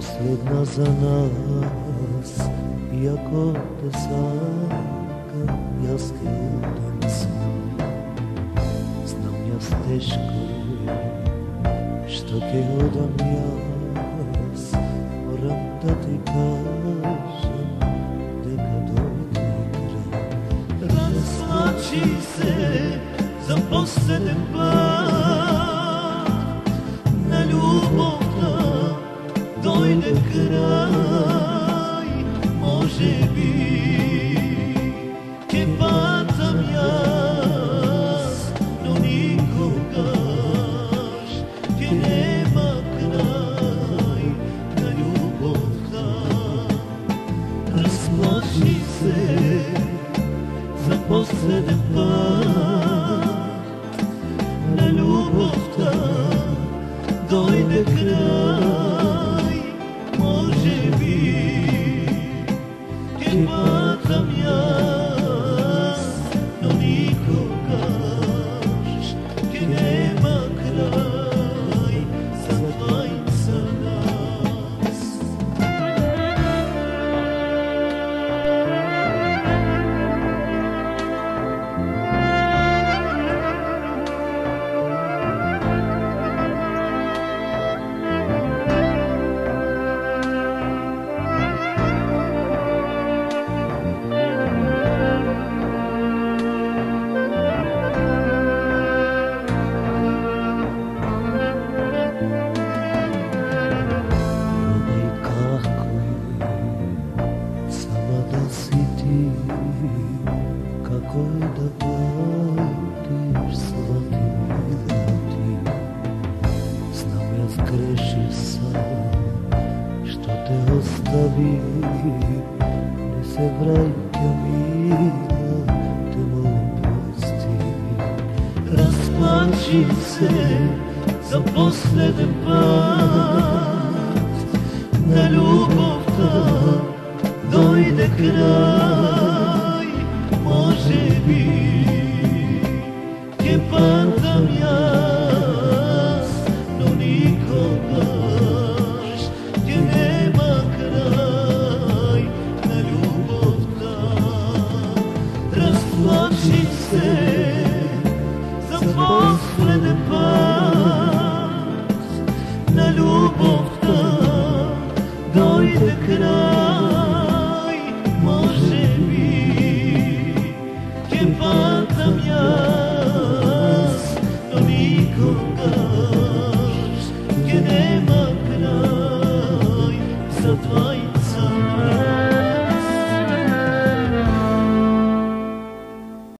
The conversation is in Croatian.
posljedna za nas, iako te svaka jaske odam. Znam ja teško je što ti odam jas, moram da ti kažem neka dojde kraj. Razlači se za posljednji put, na ljubav da dojde kraj. Može biti ke patam jas, no nikogaš ke nema kraj. Na ljubav da razlači se za posljednji put, na ljubav da dojde kraj. Može biti ke patam jas, no nikogaš ke nema kraj za dvojica nas. Kako je da platiš svaki ti, znam ja zgrešio sam što te ostavi, ne se vraća mila, te molim prosti. Razplači se za posljednji put, na ljubav da dojde kraj. Može biti ke patam jas, no nikogaš ke nema kraj. Na ljubav da razplači se za posljednji put, na ljubav da dojde kraj. Može biti ke patam jas, no nikogaš ke nema kraj za dvojica.